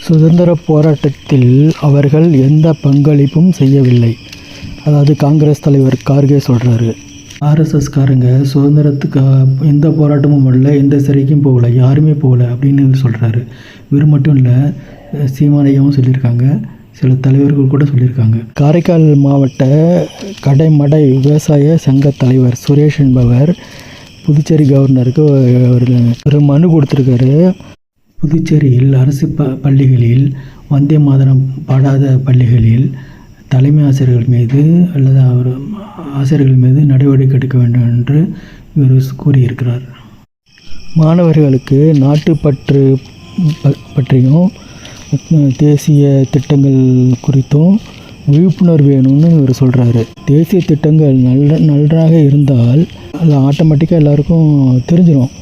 சுதந்திர போராட்டத்தில் அவர்கள் எந்த பங்களிப்பும் செய்யவில்லை. அதாவது காங்கிரஸ் தலைவர் கார்கே சொல்கிறாரு. ஆர்எஸ்எஸ்காரங்க சுதந்திரத்துக்கு எந்த போராட்டமும் வரல, எந்த சிறைக்கும் போகலை, யாருமே போகலை அப்படின்னு இவர் சொல்கிறாரு. இவர் மட்டும் இல்லை, சீமானையாவும் சொல்லியிருக்காங்க, சில தலைவர்கள் கூட சொல்லியிருக்காங்க. காரைக்கால் மாவட்ட கடைமடை விவசாய சங்க தலைவர் சுரேஷ் என்பவர் புதுச்சேரி கவர்னருக்கு ஒரு மனு கொடுத்துருக்காரு. புதுச்சேரியில் அரசு பள்ளிகளில் வந்தே மாதரம் பாடாத பள்ளிகளில் தலைமை ஆசிரியர்கள் மீது அல்லது ஆசிரியர்கள் மீது நடவடிக்கை எடுக்க வேண்டும் என்று இவர் கூறியிருக்கிறார். மாணவர்களுக்கு நாட்டுப்பற்று பற்றியும் தேசிய திட்டங்கள் குறித்தும் விழிப்புணர்வு வேணும்னு இவர் சொல்கிறாரு. தேசிய திட்டங்கள் நன்றாக இருந்தால் அது ஆட்டோமேட்டிக்காக எல்லாருக்கும் தெரிஞ்சிடும்.